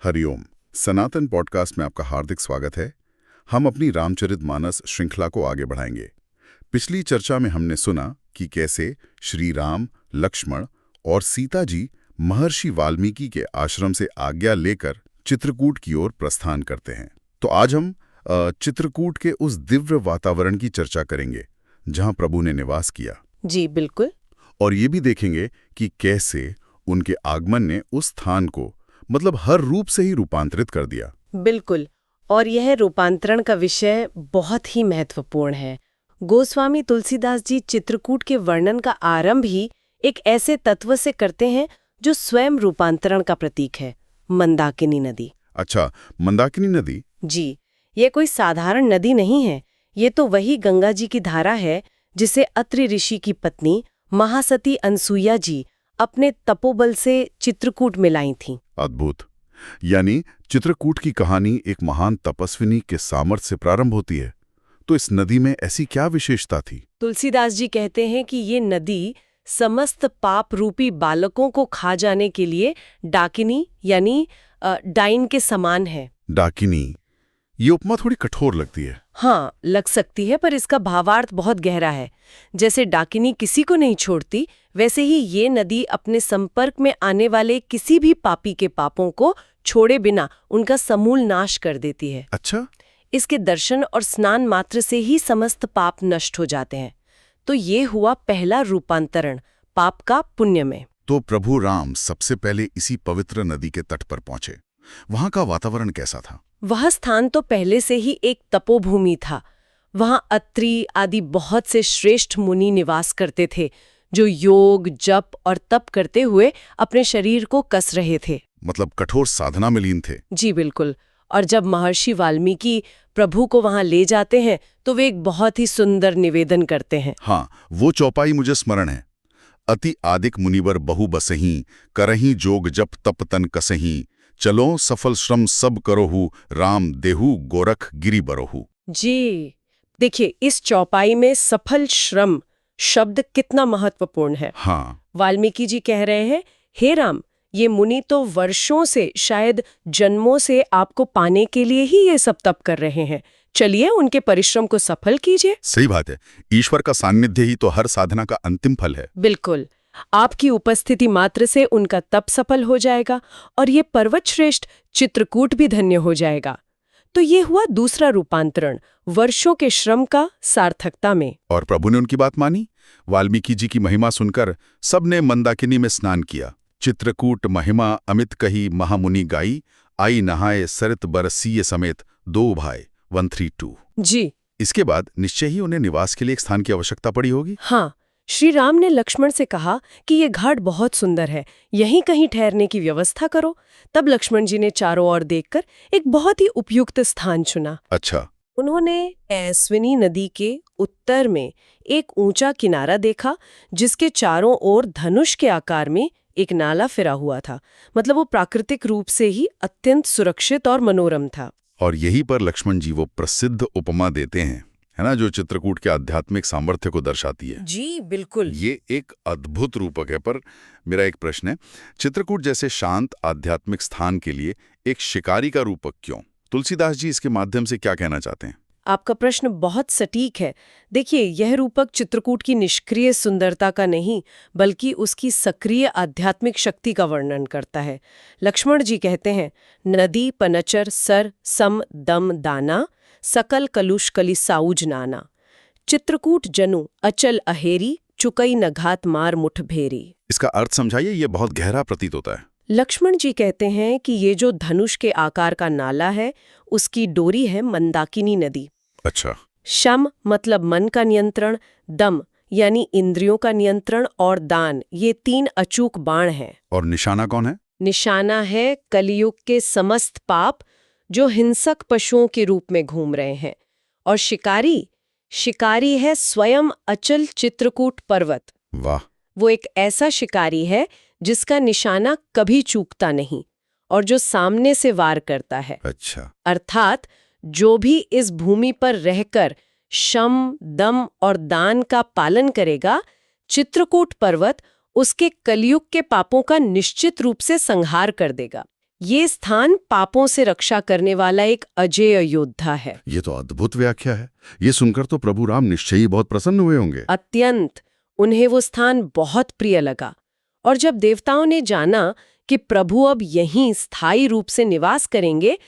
हरिओम। सनातन podcast में आपका हार्दिक स्वागत है। हम अपनी रामचरितमानस श्रृंखला को आगे बढ़ाएंगे। पिछली चर्चा में हमने सुना कि कैसे श्री राम, लक्ष्मण और सीता जी महर्षि वाल्मीकि के आश्रम से आज्ञा लेकर चित्रकूट की ओर प्रस्थान करते हैं। तो आज हम चित्रकूट के उस दिव्य वातावरण की चर्चा करेंगे जहां प्रभु ने निवास किया। जी बिल्कुल। और ये भी देखेंगे कि कैसे उनके आगमन ने उस स्थान को मतलब हर रूप से ही रूपांतरित कर दिया। बिल्कुल। और यह रूपांतरण का विषय बहुत ही महत्वपूर्ण है। गोस्वामी तुलसीदास जी चित्रकूट के वर्णन का आरंभ ही एक ऐसे तत्व से करते हैं जो स्वयं रूपांतरण का प्रतीक है, मंदाकिनी नदी। अच्छा, मंदाकिनी नदी? जी, ये कोई साधारण नदी नहीं है। ये तो वही गंगा जी की धारा है जिसे अत्रि ऋषि की पत्नी महासती अनसुईया जी अपने तपोबल से चित्रकूट में लाई थीं। अद्भुत। यानी चित्रकूट की कहानी एक महान तपस्विनी के सामर्थ्य से प्रारंभ होती है। तो इस नदी में ऐसी क्या विशेषता थी? तुलसीदास जी कहते हैं कि ये नदी समस्त पाप रूपी बालकों को खा जाने के लिए डाकिनी यानी डाइन के समान है। डाकिनी, ये उपमा थोड़ी कठोर लगती है। हाँ, लग सकती है, पर इसका भावार्थ बहुत गहरा है। जैसे डाकिनी किसी को नहीं छोड़ती, वैसे ही ये नदी अपने संपर्क में आने वाले किसी भी पापी के पापों को छोड़े बिना उनका समूल नाश कर देती है। अच्छा। इसके दर्शन और स्नान मात्र से ही समस्त पाप नष्ट हो जाते हैं। तो ये हुआ पहला रूपांतरण, पाप का पुण्य में। तो प्रभु राम सबसे पहले इसी पवित्र नदी के तट पर पहुंचे। वहां का वातावरण कैसा था? वह स्थान तो पहले से ही एक तपोभूमि था। वहां अत्रि आदि बहुत से श्रेष्ठ मुनि निवास करते थे, जो योग, जप और तप करते हुए अपने शरीर को कस रहे थे। मतलब कठोर साधना में लीन थे। जी बिल्कुल। और जब महर्षि वाल्मीकि प्रभु को वहां ले जाते हैं तो वे एक बहुत ही सुंदर निवेदन करते हैं। हाँ, वो चौपाई मुझे स्मरण है। अति आदिक मुनिवर बहु बसहीं, करहीं जोग जप तप तन कसहीं, चलो सफल श्रम सब करोहु, राम देहु गोरख गिरि बरोहु। जी देखिए, इस चौपाई में सफल श्रम शब्द कितना महत्वपूर्ण है। हाँ। वाल्मीकि जी कह रहे हैं, हे राम, ये मुनि तो वर्षों से, शायद जन्मों से आपको पाने के लिए ही ये सब तप कर रहे हैं। चलिए उनके परिश्रम को सफल कीजिए। सही बात है। ईश्वर का सान्निध्य ही तो हर साधना का अंतिम फल है। बिल्कुल। आपकी उपस्थिति मात्र से उनका तप सफल हो जाएगा और ये पर्वत श्रेष्ठ चित्रकूट भी धन्य हो जाएगा। तो ये हुआ दूसरा रूपांतरण, वर्षों के श्रम का सार्थकता में। और प्रभु ने उनकी बात मानी। वाल्मीकि जी की महिमा सुनकर सबने मंदाकिनी में स्नान किया। चित्रकूट महिमा अमित कही महामुनि गाई, आई नहाए सरित बरसीय समेत दो भाई 132। जी। इसके बाद निश्चय ही उन्हें निवास के लिए एक स्थान की आवश्यकता पड़ी होगी। हाँ, श्री राम ने लक्ष्मण से कहा कि ये घाट बहुत सुंदर है, यहीं कहीं ठहरने की व्यवस्था करो। तब लक्ष्मण जी ने चारों ओर देखकर एक बहुत ही उपयुक्त स्थान चुना। अच्छा। उन्होंने ऐस्विनी नदी के उत्तर में एक ऊंचा किनारा देखा जिसके चारों ओर धनुष के आकार में एक नाला फिरा हुआ था। मतलब वो प्राकृतिक रूप से ही अत्यंत सुरक्षित और मनोरम था। और यहीं पर लक्ष्मण जी वो प्रसिद्ध उपमा देते हैं, है ना, जो चित्रकूट के आध्यात्मिक सामर्थ्य को दर्शाती है। जी बिल्कुल। ये एक अद्भुत रूपक है। पर मेरा एक प्रश्न है, चित्रकूट जैसे शांत आध्यात्मिक स्थान के लिए एक शिकारी का रूपक क्यों? तुलसीदास जी इसके माध्यम से क्या कहना चाहते हैं? आपका प्रश्न बहुत सटीक है। देखिए, यह रूपक चित्रकूट की निष्क्रिय सुंदरता का नहीं, बल्कि उसकी सक्रिय आध्यात्मिक शक्ति का वर्णन करता है। लक्ष्मण जी कहते हैं, नदी पनचर सर सम दम दाना, सकल कलुष कलि साउज नाना, चित्रकूट जनु अचल अहेरी, चुकई नघात मार मुठ भेरी। इसका अर्थ समझाइए, ये बहुत गहरा प्रतीत होता है। लक्ष्मण जी कहते हैं कि ये जो धनुष के आकार का नाला है, उसकी डोरी है मंदाकिनी नदी। अच्छा। शम मतलब मन का नियंत्रण, दम यानी इंद्रियों का नियंत्रण, और दान, ये 3 अचूक बाण हैं। और निशाना कौन है? निशाना है कलियुग के समस्त पाप जो हिंसक पशुओं के रूप में घूम रहे हैं। और शिकारी है स्वयं अचल चित्रकूट पर्वत। वाह। वो एक ऐसा शिकारी है जिसका निशाना कभी चूकता नहीं और जो सामने से वार करता है। अच्छा। अर्थात जो भी इस भूमि पर रहकर शम, दम और दान का पालन करेगा, चित्रकूट पर्वत उसके कलियुग के पापों का निश्चित रूप से संहार कर देगा। ये स्थान पापों से रक्षा करने वाला एक अजेय योद्धा है। ये तो अद्भुत व्याख्या है। ये सुनकर तो प्रभु राम निश्चय ही बहुत प्रसन्न हुए होंगे। अत्यंत। उन्हें वो स्थान बहुत प्रिय लगा। और जब देवताओं ने जाना कि प्रभु अब यहीं स्थायी रूप से निवास करेंगे,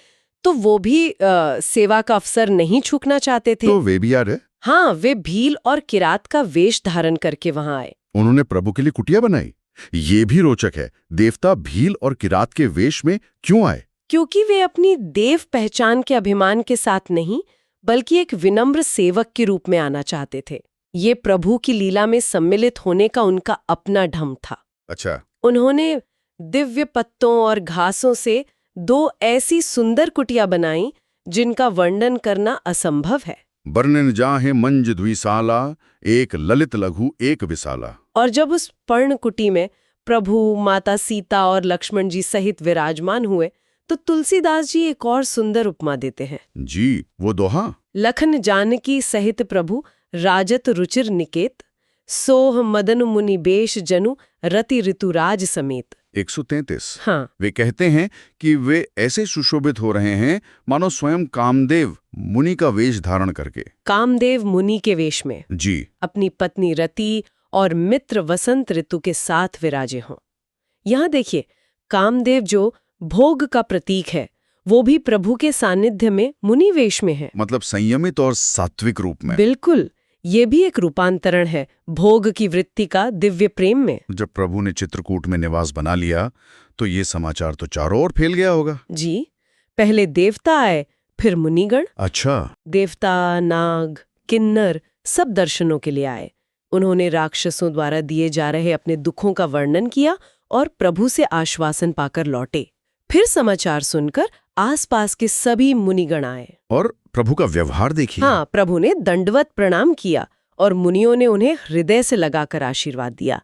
तो वो भी सेवा का अवसर नहीं छूटना चाहते थे। तो वे भी आ रहे? हाँ, वे भील और किरात का वेश धारण करके वहां आए। उन्होंने प्रभु के लिए कुटिया बनाई। ये भी रोचक है। देवता भील और किरात के वेश में क्यों आए? क्योंकि वे अपनी देव पहचान के अभिमान के साथ नहीं, बल्कि एक विनम्र सेवक के रूप में आना चाहते थे। ये प्रभु की लीला में सम्मिलित होने का उनका अपना ढंग था। अच्छा। उन्होंने दिव्य पत्तों और घासों से 2 ऐसी सुंदर कुटिया बनाई जिनका वर्णन करना असंभव है। वर्णन जाहे मंज द्विसाला, एक ललित लघु एक विशाला। और जब उस पर्णकुटी में प्रभु, माता सीता और लक्ष्मण जी सहित विराजमान हुए, तो तुलसीदास जी एक और सुंदर उपमा देते हैं। जी, वो दोहा? लखन जानकी सहित प्रभु राजत रुचिर निकेत, सोह मदन मुनि बेश जनु रति ऋतुराज समेत। 133। हाँ। वे कहते हैं कि वे ऐसे सुशोभित हो रहे हैं मानो स्वयं कामदेव मुनि का वेश धारण करके। कामदेव मुनि के वेश में जी। अपनी पत्नी रति और मित्र वसंत ऋतु के साथ विराजे हों। यहाँ देखिए, कामदेव जो भोग का प्रतीक है, वो भी प्रभु के सानिध्य में मुनि वेश में है। मतलब संयमित और सात्विक रूप में। बिल्कुल। ये भी एक रूपांतरण है भोग की वृत्ति का दिव्य प्रेम में। जब प्रभु ने चित्रकूट में निवास बना लिया, तो ये समाचार तो चारों ओर फैल गया होगा। जी। पहले देवता आए, फिर मुनिगण। अच्छा। देवता, नाग, किन्नर सब दर्शनों के लिए आए। उन्होंने राक्षसों द्वारा दिए जा रहे अपने दुखों का वर्णन किया और प्रभु से आश्वासन पाकर लौटे। फिर समाचार सुनकर आसपास के सभी मुनिगण आए। और प्रभु का व्यवहार देखिए। हाँ, प्रभु ने दंडवत प्रणाम किया और मुनियों ने उन्हें हृदय से लगाकर आशीर्वाद दिया।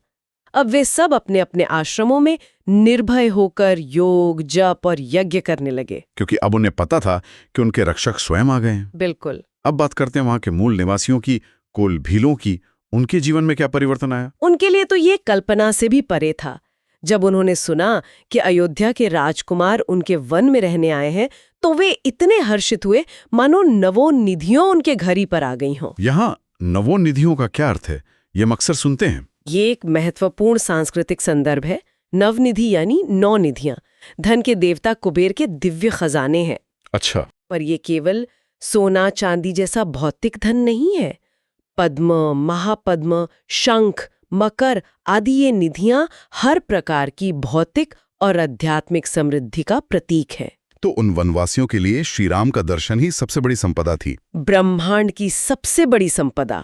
अब वे सब अपने अपने आश्रमों में निर्भय होकर योग, जप और यज्ञ करने लगे। क्योंकि अब उन्हें पता था कि उनके रक्षक स्वयं आ गए हैं। बिल्कुल। अब बात करते हैं वहां के मूल निवासियों की, कुल भीलों की। उनके जीवन में क्या परिवर्तन आया? उनके लिए तो ये कल्पना से भी परे था। जब उन्होंने सुना कि अयोध्या के राजकुमार उनके वन में रहने आए हैं, तो वे इतने हर्षित हुए मानो नवोनिधियों उनके घर ही पर आ गई हों। यहाँ नवोनिधियों का क्या अर्थ है? ये हम अक्सर सुनते हैं। ये एक महत्वपूर्ण सांस्कृतिक संदर्भ है। नवनिधि यानी 9 निधियां धन के देवता कुबेर के दिव्य खजाने हैं। अच्छा। पर ये केवल सोना चांदी जैसा भौतिक धन नहीं है। पद्म, महापद्म, शंख, मकर आदि ये निधियां हर प्रकार की भौतिक और आध्यात्मिक समृद्धि का प्रतीक है। तो उन वनवासियों के लिए श्री राम का दर्शन ही सबसे बड़ी संपदा थी। ब्रह्मांड की सबसे बड़ी संपदा।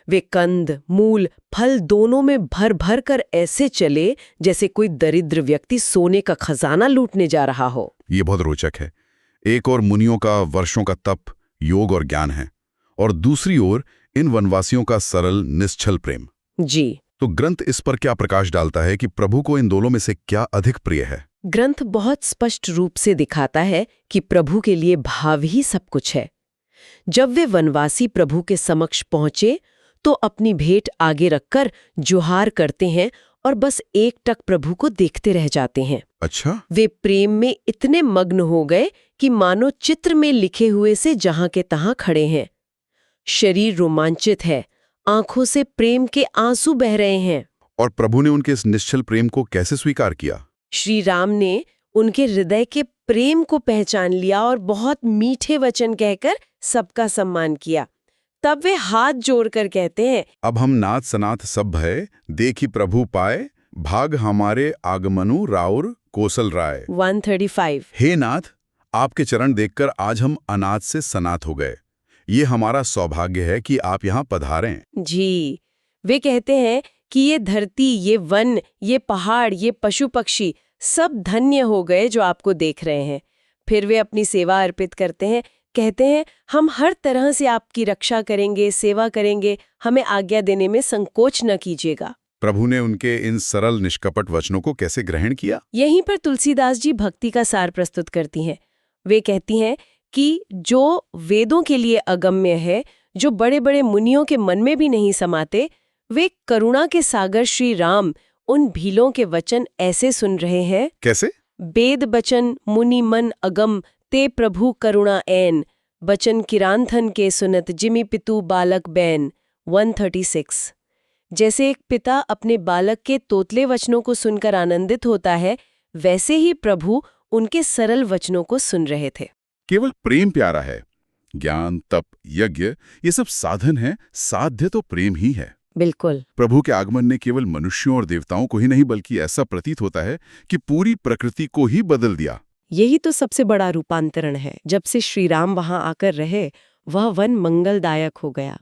वे कंद, मूल, फल दोनों में भर भर कर ऐसे चले जैसे कोई दरिद्र व्यक्ति सोने का खजाना लूटने जा रहा हो। ये बहुत रोचक है। एक और मुनियों का वर्षों का तप, योग और ज्ञान है, और दूसरी ओर इन वनवासियों का सरल निश्चल प्रेम। जी। तो ग्रंथ इस पर क्या प्रकाश डालता है कि प्रभु को इन दोनों में से क्या अधिक प्रिय है? ग्रंथ बहुत स्पष्ट रूप से दिखाता है कि प्रभु के लिए भाव ही सब कुछ है। जब वे वनवासी प्रभु के समक्ष पहुंचे, तो अपनी भेंट आगे रखकर जुहार करते हैं और बस एकटक प्रभु को देखते रह जाते हैं। अच्छा। वे प्रेम में इतने मग्न हो गए कि मानो चित्र में लिखे हुए से जहां के तहां खड़े हैं। शरीर रोमांचित है, आंखों से प्रेम के आंसू बह रहे हैं। और प्रभु ने उनके इस निश्चल प्रेम को कैसे स्वीकार किया? श्री राम ने उनके हृदय के प्रेम को पहचान लिया और बहुत मीठे वचन कहकर सबका सम्मान किया। तब वे हाथ जोड़कर कहते हैं, अब हम नाथ सनाथ सब भय, देखी प्रभु पाए, भाग हमारे आगमनु राउर कोसल राय। 135। हे नाथ, आपके चरण देखकर आज हम अनाथ से सनाथ हो गए। ये हमारा सौभाग्य है कि आप यहाँ पधारें। जी। वे कहते हैं कि ये धरती, ये वन, ये पहाड़, ये पशु पक्षी सब धन्य हो गए जो आपको देख रहे हैं। फिर वे अपनी सेवा अर्पित करते हैं, कहते हैं, हम हर तरह से आपकी रक्षा करेंगे, सेवा करेंगे, हमें आज्ञा देने में संकोच न कीजिएगा। प्रभु ने उनके इन सरल निष्कपट वचनों को कैसे ग्रहण किया? यहीं पर तुलसीदास जी भक्ति का सार प्रस्तुत करती हैं। वे कहती हैं कि जो वेदों के लिए अगम्य है, जो बड़े बड़े मुनियों के मन में भी नहीं समाते, वे करुणा के सागर श्री राम उन भीलों के वचन ऐसे सुन रहे हैं। कैसे? बेद बचन मुनि मन अगम ते प्रभु करुणा ऐन बचन किरांथन के सुनत जिमि पितु बालक बैन 136। जैसे एक पिता अपने बालक के तोतले वचनों को सुनकर आनंदित होता है, वैसे ही प्रभु उनके सरल वचनों को सुन रहे थे। केवल प्रेम प्यारा है। ज्ञान, तप, यज्ञ ये सब साधन है, साध्य तो प्रेम ही है। बिल्कुल। प्रभु के आगमन ने केवल मनुष्यों और देवताओं को ही नहीं बल्कि ऐसा प्रतीत होता है कि पूरी प्रकृति को ही बदल दिया। यही तो सबसे बड़ा रूपांतरण है। जब से श्री राम वहां आकर रहे, वह वन मंगलदायक हो गया।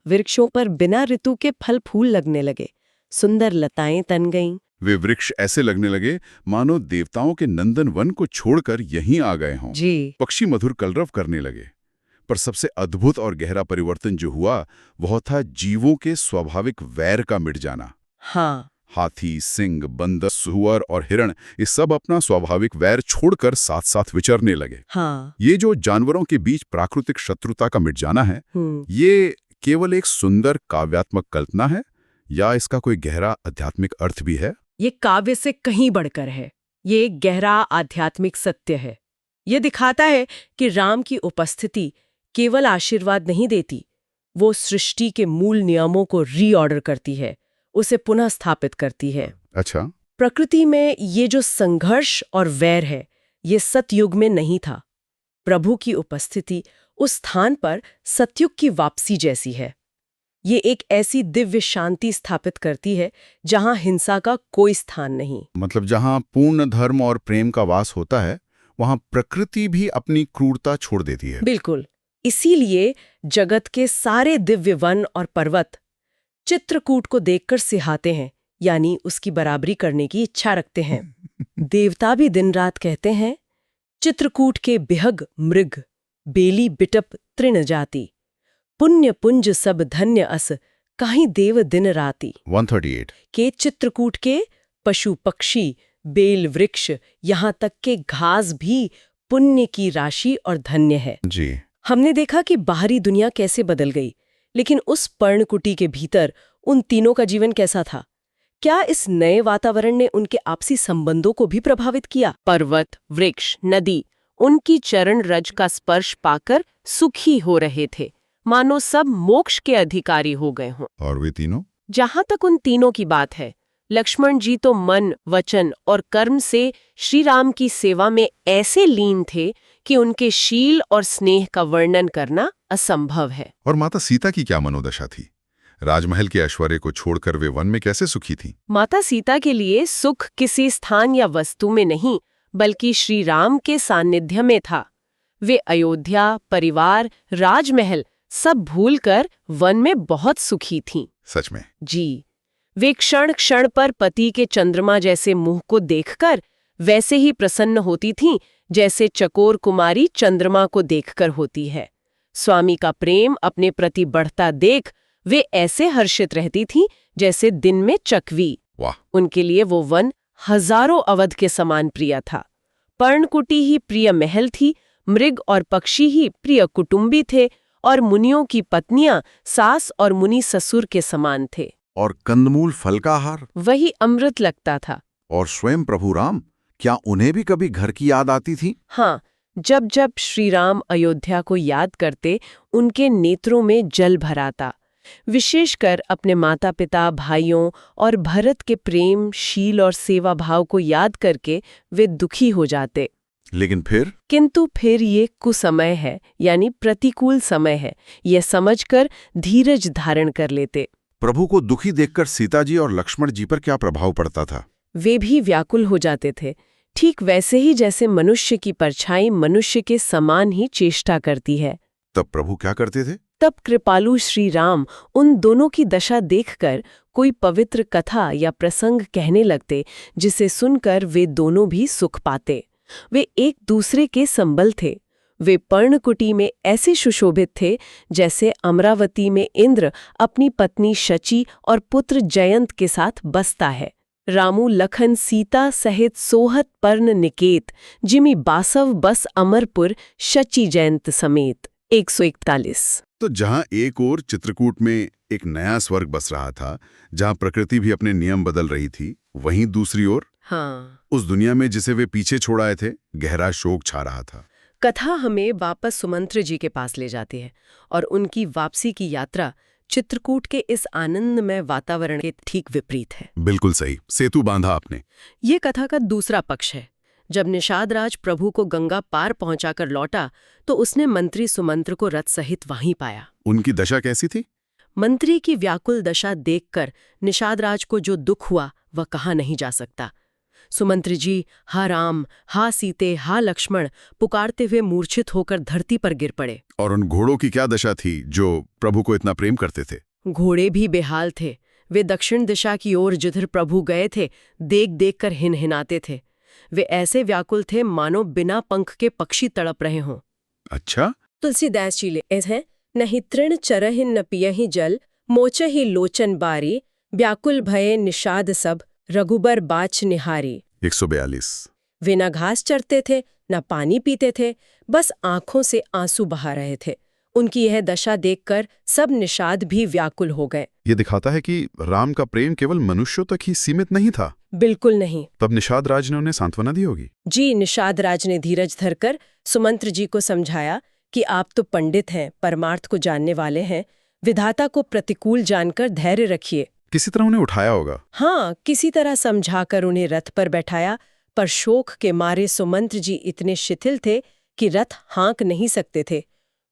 वृक्षों पर बिना ऋतु के फल फूल लगने लगे, सुंदर लताएं तन गईं। वे वृक्ष ऐसे लगने लगे मानो देवताओं के नंदन वन को छोड़कर यहीं आ गए हों। जी। पक्षी मधुर कलरव करने लगे। पर सबसे अद्भुत और गहरा परिवर्तन जो हुआ वह था जीवों के स्वाभाविक वैर का मिट जाना। हाँ। हाथी, सिंह, बंदर, सुअर और हिरण ये सब अपना स्वाभाविक वैर छोड़कर साथ साथ विचरने लगे। हाँ। ये जो जानवरों के बीच प्राकृतिक शत्रुता का मिट जाना है, ये केवल एक सुंदर काव्यात्मक कल्पना है या इसका कोई गहरा आध्यात्मिक अर्थ भी है? ये काव्य से कहीं बढ़कर है। ये एक गहरा आध्यात्मिक सत्य है। ये दिखाता है कि राम की उपस्थिति केवल आशीर्वाद नहीं देती, वो सृष्टि के मूल नियमों को रीऑर्डर करती है, उसे पुनः स्थापित करती है। अच्छा। प्रकृति में ये जो संघर्ष और वैर है, ये सतयुग में नहीं था। प्रभु की उपस्थिति उस स्थान पर सतयुग की वापसी जैसी है। ये एक ऐसी दिव्य शांति स्थापित करती है जहां हिंसा का कोई स्थान नहीं। मतलब जहां पूर्ण धर्म और प्रेम का वास होता है, वहां प्रकृति भी अपनी क्रूरता छोड़ देती है। बिल्कुल। इसीलिए जगत के सारे दिव्य वन और पर्वत चित्रकूट को देखकर सिहाते हैं, यानी उसकी बराबरी करने की इच्छा रखते हैं। देवता भी दिन रात कहते हैं, चित्रकूट के बिहग मृग बेली बिटप तृण जाति पुण्य पुंज सब धन्य अस काहीं देव दिन राति। 138 के चित्रकूट के पशु पक्षी, बेल वृक्ष, यहाँ तक के घास भी पुण्य की राशि और धन्य है। जी। हमने देखा कि बाहरी दुनिया कैसे बदल गई, लेकिन उस पर्णकुटी के भीतर उन तीनों का जीवन कैसा था? क्या इस नए वातावरण ने उनके आपसी संबंधों को भी प्रभावित किया? पर्वत, वृक्ष, नदी उनकी चरण रज का स्पर्श पाकर सुखी हो रहे थे, मानो सब मोक्ष के अधिकारी हो गए हों। और वे तीनों? जहां तक उन तीनों की बात है, लक्ष्मण जी तो मन, वचन और कर्म से श्री राम की सेवा में ऐसे लीन थे कि उनके शील और स्नेह का वर्णन करना असंभव है। और माता सीता की क्या मनोदशा थी? राजमहल के ऐश्वर्य को छोड़कर वे वन में कैसे सुखी थी? माता सीता के लिए सुख किसी स्थान या वस्तु में नहीं, बल्कि श्री राम के सानिध्य में था। वे अयोध्या, परिवार, राजमहल सब भूलकर वन में बहुत सुखी थीं। सच में? जी। वे क्षण क्षण पर पति के चंद्रमा जैसे मुंह को देखकर वैसे ही प्रसन्न होती थीं जैसे चकोर कुमारी चंद्रमा को देखकर होती है। स्वामी का प्रेम अपने प्रति बढ़ता देख वे ऐसे हर्षित रहती थीं जैसे दिन में चकवी। वाह! उनके लिए वो वन हजारों अवध के समान प्रिय था। पर्णकुटी ही प्रिय महल थी, मृग और पक्षी ही प्रिय कुटुंबी थे, और मुनियों की पत्नियां सास और मुनि ससुर के समान थे। और कंदमूल फल का आहार? वही अमृत लगता था। और स्वयं प्रभु राम, क्या उन्हें भी कभी घर की याद आती थी? हाँ, जब जब श्री राम अयोध्या को याद करते, उनके नेत्रों में जल भर आता। विशेषकर अपने माता पिता, भाइयों और भरत के प्रेम, शील और सेवा भाव को याद करके वे दुखी हो जाते। लेकिन फिर? किंतु फिर ये कुसमय है, यानी प्रतिकूल समय है, यह समझकर धीरज धारण कर लेते। प्रभु को दुखी देखकर सीता जी और लक्ष्मण जी पर क्या प्रभाव पड़ता था? वे भी व्याकुल हो जाते थे, ठीक वैसे ही जैसे मनुष्य की परछाई मनुष्य के समान ही चेष्टा करती है। तब प्रभु क्या करते थे? तब कृपालु श्री राम उन दोनों की दशा देखकर कोई पवित्र कथा या प्रसंग कहने लगते, जिसे सुनकर वे दोनों भी सुख पाते। वे एक दूसरे के संबल थे। वे पर्णकुटी में ऐसे सुशोभित थे जैसे अमरावती में इंद्र अपनी पत्नी शची और पुत्र जयंत के साथ बसता है। रामू लखन सीता सहित सोहत पर्ण निकेत, जिमि बासव बस अमरपुर शची जयंत समेत। 141। तो जहां एक ओर चित्रकूट में एक नया स्वर्ग बस रहा था, जहां प्रकृति भी अपने नियम बदल रही थी, वहीं दूसरी ओर हाँ। उस दुनिया में जिसे वे पीछे छोड़ आए थे, गहरा शोक छा रहा था। कथा हमें वापस सुमंत्र जी के पास ले जाती है और उनकी वापसी की यात्रा चित्रकूट के इस आनंदमय वातावरण के ठीक विपरीत है। बिल्कुल सही, सेतु बांधा आपने। ये कथा का दूसरा पक्ष है। जब निषाद राज प्रभु को गंगा पार पहुंचाकर लौटा तो उसने मंत्री सुमंत्र को रथ सहित वहीं पाया। उनकी दशा कैसी थी? मंत्री की व्याकुल दशा देखकर निषाद राज को जो दुख हुआ वह कहा नहीं जा सकता। सुमंत्र जी हा राम, हा सीते, हा लक्ष्मण पुकारते हुए मूर्छित होकर धरती पर गिर पड़े। और उन घोड़ों की क्या दशा थी जो प्रभु को इतना प्रेम करते थे? घोड़े भी बेहाल थे। वे दक्षिण दिशा की ओर जिधर प्रभु गए थे देख देख कर हिनहिनाते थे। वे ऐसे व्याकुल थे मानो बिना पंख के पक्षी तड़प रहे हों। अच्छा। तुलसीदास जी है, नहीं तृण चरहिन न पियहि जल, मोचहि लोचन बारी, व्याकुल भये निषाद सब, रघुबर बाच निहारी। 142। वे न घास चरते थे न पानी पीते थे, बस आंखों से आंसू बहा रहे थे। उनकी यह दशा देखकर सब निषाद भी व्याकुल हो गए। ये दिखाता है कि राम का प्रेम केवल मनुष्यों तक ही सीमित नहीं था। बिल्कुल नहीं। तब निषाद राज ने उन्हें सांत्वना दी होगी। जी, निषाद राज ने धीरज धरकर सुमंत्र जी को समझाया कि आप तो पंडित हैं, परमार्थ को जानने वाले हैं, विधाता को प्रतिकूल जानकर धैर्य रखिए। किसी तरह उन्हें उठाया होगा। हाँ, किसी तरह समझाकर उन्हें रथ पर बैठाया, पर शोक के मारे सुमंत्र जी इतने शिथिल थे कि रथ हाँक नहीं सकते थे।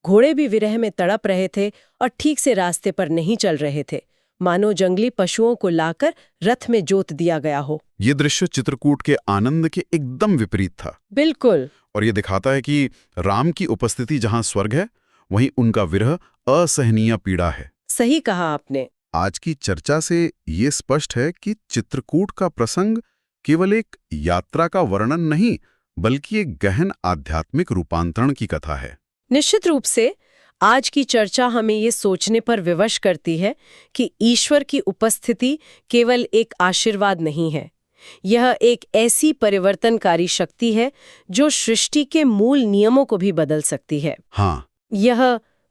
घोड़े भी विरह में तड़प रहे थे और ठीक से रास्ते पर नहीं चल रहे थे, मानो जंगली पशुओं को लाकर रथ में जोत दिया गया हो। ये दृश्य चित्रकूट के आनंद के एकदम विपरीत था। बिल्कुल। और ये दिखाता है कि राम की उपस्थिति जहां स्वर्ग है, वहीं उनका विरह असहनीय पीड़ा है। सही कहा आपने। आज की चर्चा से ये स्पष्ट है कि चित्रकूट का प्रसंग केवल एक यात्रा का वर्णन नहीं, बल्कि एक गहन आध्यात्मिक रूपांतरण की कथा है। निश्चित रूप से आज की चर्चा हमें ये सोचने पर विवश करती है कि ईश्वर की उपस्थिति केवल एक आशीर्वाद नहीं है। यह एक ऐसी परिवर्तनकारी शक्ति है जो सृष्टि के मूल नियमों को भी बदल सकती है। हाँ। यह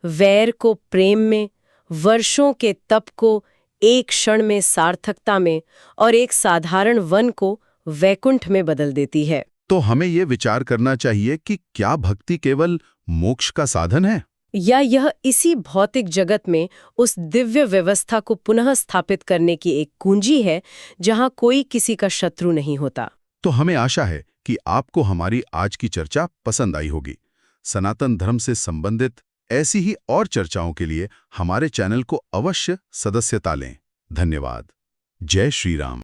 वैर को प्रेम में, वर्षों के तप को एक क्षण में सार्थकता में और एक साधारण वन को वैकुंठ में बदल देती है। तो हमें ये विचार करना चाहिए कि क्या भक्ति केवल मोक्ष का साधन है, या यह इसी भौतिक जगत में उस दिव्य व्यवस्था को पुनः स्थापित करने की एक कुंजी है जहां कोई किसी का शत्रु नहीं होता। तो हमें आशा है कि आपको हमारी आज की चर्चा पसंद आई होगी। सनातन धर्म से संबंधित ऐसी ही और चर्चाओं के लिए हमारे चैनल को अवश्य सदस्यता लें। धन्यवाद। जय श्री राम।